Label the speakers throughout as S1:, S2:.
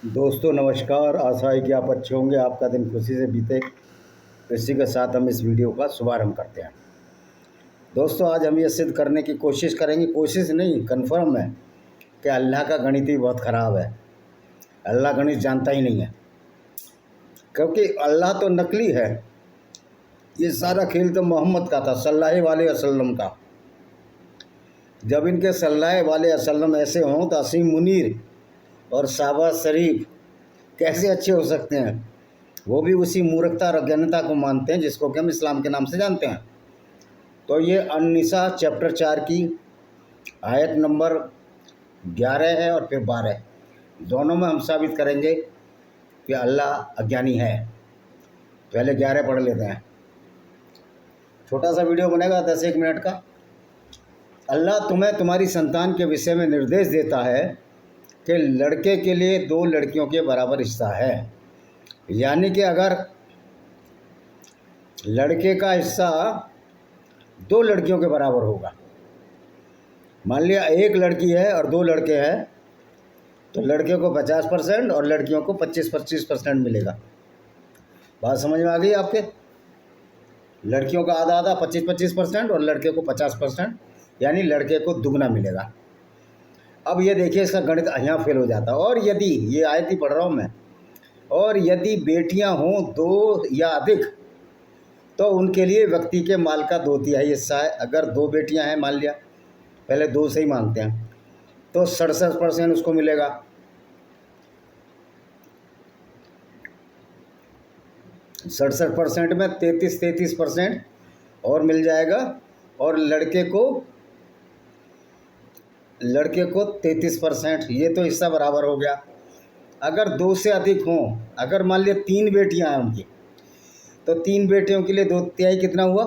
S1: दोस्तों नमस्कार। आशा है कि आप अच्छे होंगे, आपका दिन खुशी से बीते। इसी के साथ हम इस वीडियो का शुभारंभ करते हैं। दोस्तों आज हम ये सिद्ध करने की कोशिश करेंगे, कोशिश नहीं कन्फर्म है कि अल्लाह का गणित ही बहुत ख़राब है। अल्लाह गणित जानता ही नहीं है, क्योंकि अल्लाह तो नकली है। ये सारा खेल तो मोहम्मद का था, सल्लल्लाहु अलैहि वसल्लम का। जब इनके सल्लल्लाहु अलैहि वसल्लम ऐसे हों तो असीम मुनीर और शाहबाज शरीफ कैसे अच्छे हो सकते हैं। वो भी उसी मूर्खता और अज्ञानता को मानते हैं जिसको कि हम इस्लाम के नाम से जानते हैं। तो ये अन-निसा चैप्टर 4 की आयत नंबर 11 है और फिर 12, दोनों में हम साबित करेंगे कि अल्लाह अज्ञानी है। पहले 11 पढ़ लेते हैं। छोटा सा वीडियो बनेगा 10-1 मिनट का। अल्लाह तुम्हें तुम्हारी संतान के विषय में निर्देश देता है कि लड़के के लिए 2 लड़कियों के बराबर हिस्सा है, यानी कि अगर लड़के का हिस्सा 2 लड़कियों के बराबर होगा, मान लिया एक लड़की है और 2 लड़के हैं, तो लड़के को 50% और लड़कियों को 25-25% मिलेगा। बात समझ में आ गई आपके? लड़कियों का आधा आधा 25-25% और लड़के को 50%, यानी लड़के को दुगना मिलेगा। अब ये देखिए, इसका गणित यहाँ फेल हो जाता है। और यदि, ये आयत ही पढ़ रहा हूँ मैं, और यदि बेटियाँ हों 2 या अधिक तो उनके लिए व्यक्ति के माल का 2/3 हिस्सा है। अगर 2 बेटियां हैं, मान लिया, पहले 2 से ही मानते हैं, तो 67% उसको मिलेगा। सड़सठ परसेंट में 33% और मिल जाएगा, और लड़के को 33%। ये तो हिस्सा बराबर हो गया। अगर 2 से अधिक हों, अगर मान लिया 3 बेटियां हैं उनकी, तो 3 बेटियों के लिए 2/3 कितना हुआ?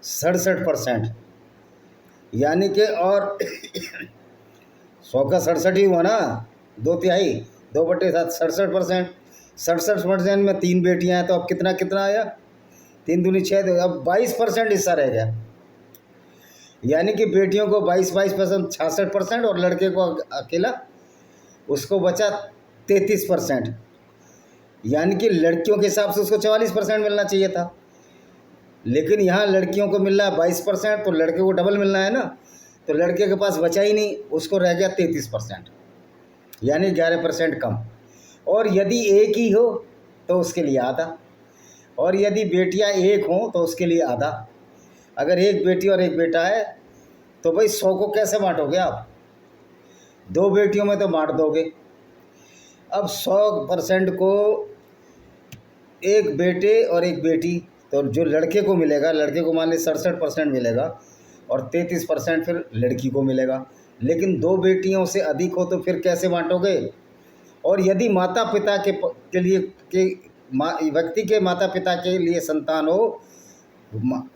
S1: 67%, यानी कि, और 100 का 67 ही हुआ ना, 2/3, 2/7, 67%। 67% में 3 बेटियां हैं, तो अब कितना कितना आया? 3 दूनी 6, तो अब 22% हिस्सा रह गया। यानी कि बेटियों को 22% 66%, और लड़के को अकेला उसको बचा 33%। यानी कि लड़कियों के हिसाब से उसको 44% मिलना चाहिए था, लेकिन यहाँ लड़कियों को मिल रहा है 22%, तो लड़के को डबल मिलना है ना, तो लड़के के पास बचा ही नहीं, उसको रह गया 33%, यानी 11% कम। और यदि एक ही हो तो उसके लिए आधा, और यदि बेटियां एक हों तो उसके लिए आधा। अगर एक बेटी और एक बेटा है तो भाई 100 को कैसे बांटोगे आप? 2 बेटियों में तो बांट दोगे। अब 100% को एक बेटे और एक बेटी, तो जो लड़के को मिलेगा, लड़के को मान ली 67% मिलेगा, और 33% फिर लड़की को मिलेगा। लेकिन 2 बेटियों से अधिक हो तो फिर कैसे बांटोगे? और यदि माता पिता के लिए व्यक्ति के माता पिता के लिए संतान हो,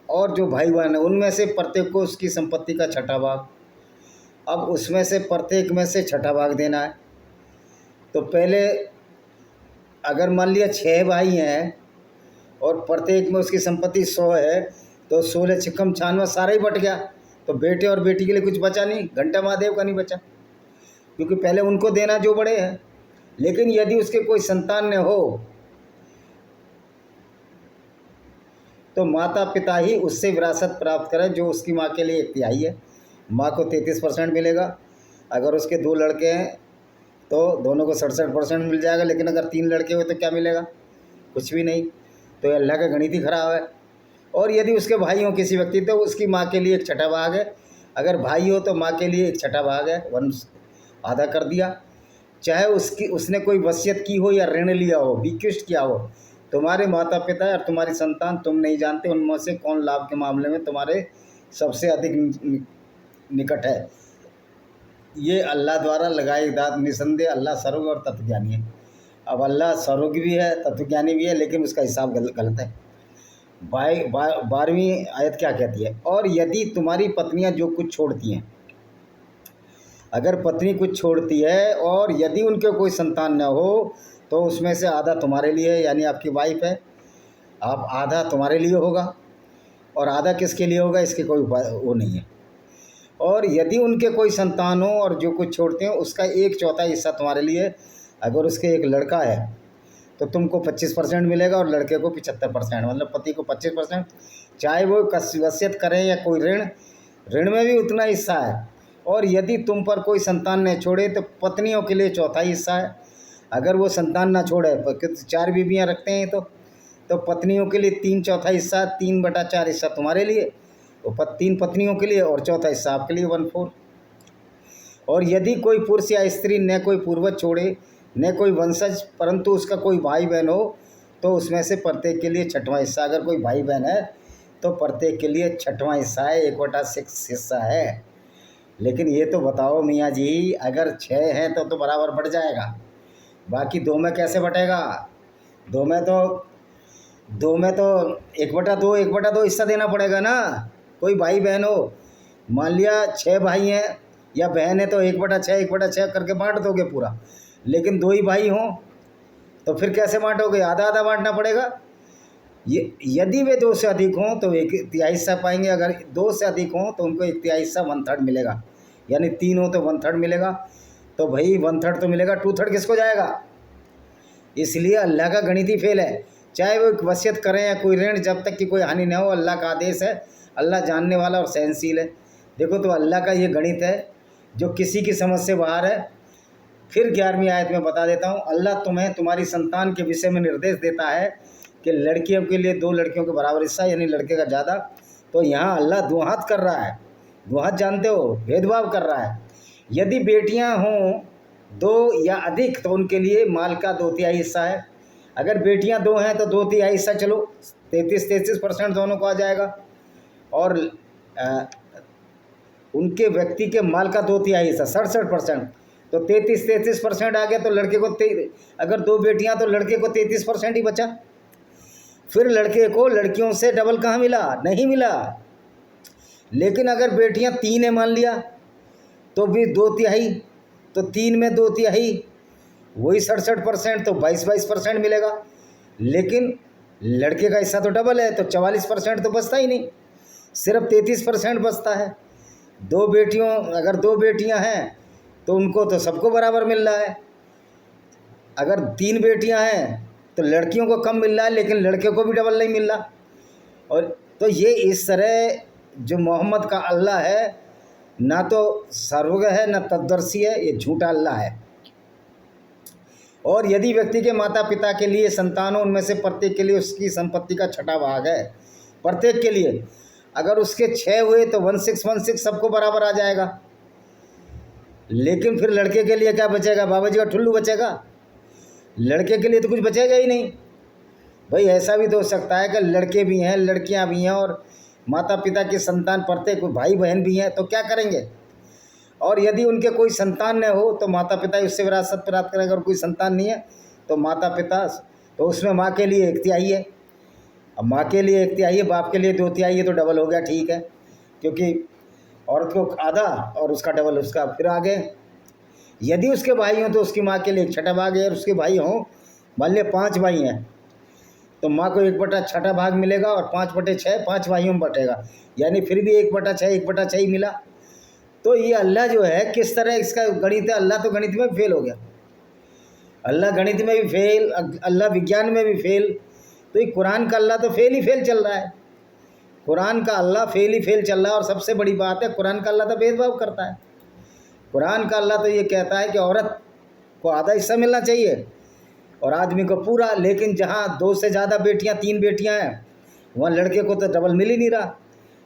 S1: और जो भाई बहन है उनमें से प्रत्येक को उसकी संपत्ति का 6ठा भाग। अब उसमें से प्रत्येक में से 6ठा भाग देना है। तो पहले अगर मान लिया 6 भाई हैं और प्रत्येक में उसकी संपत्ति 100 है, तो 16 छिक्कम 96, सारा ही बट गया। तो बेटे और बेटी के लिए कुछ बचा नहीं, घंटा महादेव का नहीं बचा, क्योंकि पहले उनको देना जो बड़े हैं। लेकिन यदि उसके कोई संतान न हो तो माता पिता ही उससे विरासत प्राप्त करें, जो उसकी माँ के लिए 1/3 है। माँ को 33% मिलेगा। अगर उसके 2 लड़के हैं तो दोनों को 67% मिल जाएगा, लेकिन अगर 3 लड़के हुए तो क्या मिलेगा? कुछ भी नहीं। तो अल्लाह का गणित ही खराब है। और यदि उसके भाई हो किसी व्यक्ति, तो उसकी माँ के लिए 1/6 भाग है। अगर भाई हो तो माँ के लिए 1/6 भाग है, आधा कर दिया। चाहे उसने कोई वसीयत की हो या ऋण लिया हो, बिक्विस्ट किया हो, तुम्हारे माता पिता और तुम्हारी संतान, तुम नहीं जानते उनमें से कौन लाभ के मामले में तुम्हारे सबसे अधिक निकट है। ये अल्लाह द्वारा लगाई दाद। निसंदेह अल्लाह सर्वज्ञ और तत्वज्ञानी है। अब अल्लाह सर्वज्ञ भी है, तत्वज्ञानी भी है, लेकिन उसका हिसाब गलत है। 12वीं आयत क्या कहती है? और यदि तुम्हारी पत्नियां जो कुछ छोड़ती हैं, अगर पत्नी कुछ छोड़ती है और यदि उनके कोई संतान न हो, तो उसमें से आधा तुम्हारे लिए है, यानी आपकी वाइफ है, आप आधा तुम्हारे लिए होगा। और आधा किसके लिए होगा? इसके कोई वो नहीं है। और यदि उनके कोई संतान हो और जो कुछ छोड़ते हैं उसका 1/4 हिस्सा तुम्हारे लिए। अगर उसके एक लड़का है तो तुमको 25% मिलेगा और लड़के को 75%, मतलब पति को 25%। चाहे वो वसीयत करें या कोई ऋण में भी उतना हिस्सा है। और यदि तुम पर कोई संतान न छोड़े तो पत्नियों के लिए चौथा हिस्सा है। अगर वो संतान ना छोड़े, 4 बीवियाँ रखते हैं तो पत्नियों के लिए 3/4 हिस्सा, 3/4 हिस्सा तुम्हारे लिए, और 3 पत्नियों के लिए, और चौथा हिस्सा आपके लिए, 1/4। और यदि कोई पुरुष या स्त्री न कोई पूर्वज छोड़े न कोई वंशज, परंतु उसका कोई भाई बहन हो, तो उसमें से प्रत्येक के लिए 6वां हिस्सा। अगर कोई भाई बहन है तो प्रत्येक के लिए 6वां हिस्सा है, 1/6 हिस्सा है। लेकिन ये तो बताओ मियाँ जी, अगर 6 हैं तो बराबर बढ़ जाएगा, बाकी 2 में कैसे बटेगा? 2 में तो 1/2 हिस्सा देना पड़ेगा ना। कोई भाई बहन हो, मान लिया 6 भाई हैं या बहन है तो 1/6 करके बांट दोगे पूरा। लेकिन 2 ही भाई हों तो फिर कैसे बांटोगे? आधा आधा बांटना पड़ेगा। यदि वे 2 से अधिक हों तो 1/3 हिस्सा पाएंगे। अगर 2 से अधिक हों तो उनको 1/3 हिस्सा, 1/3 मिलेगा। यानी 3 हो तो 1/3 मिलेगा। तो भाई 1/3 तो मिलेगा, 2/3 किसको जाएगा? इसलिए अल्लाह का गणित ही फेल है। चाहे वो वसीयत करें या कोई ऋण, जब तक कि कोई हानि न हो, अल्लाह का आदेश है। अल्लाह जानने वाला और सहनशील है। देखो, तो अल्लाह का ये गणित है जो किसी की समझ से बाहर है। फिर 11वीं आयत में बता देता हूँ, अल्लाह तुम्हें तुम्हारी संतान के विषय में निर्देश देता है कि लड़कियों के लिए 2 लड़कियों के बराबर हिस्सा, यानी लड़के का ज़्यादा। तो यहाँ अल्लाह 2 हाथ कर रहा है। 2 हाथ जानते हो, भेदभाव कर रहा है। यदि बेटियाँ हों 2 या अधिक तो उनके लिए माल का 2/3 हिस्सा है। अगर बेटियाँ 2 हैं तो 2/3 हिस्सा, चलो 33% दोनों को आ जाएगा। और उनके व्यक्ति के माल का 2/3 हिस्सा 67%, तो 33% आ गया। तो लड़के को अगर 2 बेटियां तो लड़के को 33% ही बचा। फिर लड़के को लड़कियों से डबल कहाँ मिला? नहीं मिला। लेकिन अगर बेटियां 3 है मान लिया तो भी 2/3, तो 3 में 2/3 वही 67%, तो 22% मिलेगा। लेकिन लड़के का हिस्सा तो डबल है, तो 44% तो बचता ही नहीं, सिर्फ 33% बचता है। अगर 2 बेटियां हैं तो उनको तो सबको बराबर मिल रहा है। अगर 3 बेटियां हैं तो लड़कियों को कम मिल रहा है, लेकिन लड़के को भी डबल नहीं मिल रहा। और तो ये इस तरह जो मोहम्मद का अल्लाह है, ना तो सर्वज्ञ है ना तत्दर्शी है, ये झूठा अल्लाह है। और यदि व्यक्ति के माता पिता के लिए संतान हो, उनमें से प्रत्येक के लिए उसकी संपत्ति का 6वां भाग है, प्रत्येक के लिए। अगर उसके 6 हुए तो 1/6 सबको बराबर आ जाएगा। लेकिन फिर लड़के के लिए क्या बचेगा? बाबा जी का ठुल्लू बचेगा। लड़के के लिए तो कुछ बचेगा ही नहीं। भाई ऐसा भी तो हो सकता है कि लड़के भी हैं, लड़कियां भी हैं, और माता पिता की संतान प्रत्येक भाई बहन भी हैं, तो क्या करेंगे? और यदि उनके कोई संतान न हो तो माता पिता उससे विरासत प्राप्त करेंगे। अगर कोई संतान नहीं है तो माता पिता, तो उसमें माँ के लिए 1/3 है। अब माँ के लिए 1/3 है, बाप के लिए 2/3 है, तो डबल हो गया, ठीक है। क्योंकि औरत को आधा और उसका डबल उसका। फिर आगे यदि उसके भाई हों तो उसकी माँ के लिए 1/6 भाग है। और उसके भाई हों, मान लिया 5 भाई हैं, तो माँ को 1/6 भाग मिलेगा, और 5/6 5 भाइयों में बटेगा, यानी फिर भी 1/6 ही मिला। तो ये अल्लाह जो है किस तरह इसका गणित है? अल्लाह तो गणित में फेल हो गया। अल्लाह गणित में भी फेल, अल्लाह विज्ञान में भी फेल। तो ये कुरान का अल्लाह तो फेल ही फेल चल रहा है। कुरान का अल्लाह फेल ही फेल चल रहा है। और सबसे बड़ी बात है, कुरान का अल्लाह तो भेदभाव करता है। कुरान का अल्लाह तो ये कहता है कि औरत को आधा हिस्सा मिलना चाहिए और आदमी को पूरा। लेकिन जहाँ 2 से ज़्यादा बेटियाँ, 3 बेटियाँ हैं, वहाँ लड़के को तो डबल मिल ही नहीं रहा।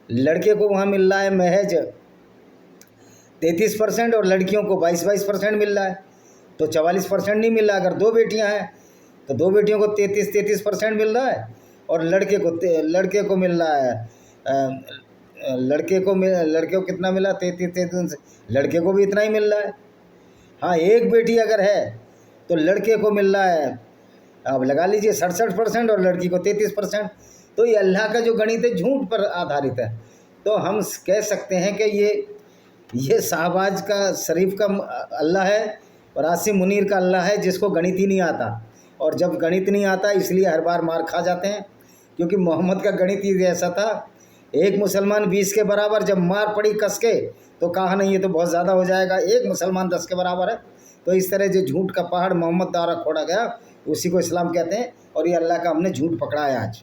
S1: लड़के को वहाँ मिल रहा है महज 33% और लड़कियों को 22% मिल रहा है, तो 44% नहीं मिल रहा। अगर 2 बेटियाँ हैं तो 2 बेटियों को 33% मिल रहा है, और लड़के को मिल रहा है, लड़के को कितना मिला? 33, लड़के को भी इतना ही मिल रहा है। हाँ, 1 बेटी अगर है तो लड़के को मिल रहा है, अब लगा लीजिए 67%, और लड़की को 33%। तो ये अल्लाह का जो गणित है झूठ पर आधारित है। तो हम कह सकते हैं कि ये शाहबाज का शरीफ का अल्लाह है और आसिम मुनीर का अल्लाह है, जिसको गणित ही नहीं आता। और जब गणित नहीं आता इसलिए हर बार मार खा जाते हैं, क्योंकि मोहम्मद का गणित ही ऐसा था। एक मुसलमान 20 के बराबर, जब मार पड़ी कस के तो कहा नहीं ये तो बहुत ज़्यादा हो जाएगा, एक मुसलमान 10 के बराबर है, तो इस तरह जो झूठ का पहाड़ मोहम्मद द्वारा खोड़ा गया उसी को इस्लाम कहते हैं, और ये अल्लाह का हमने झूठ पकड़ा है आज।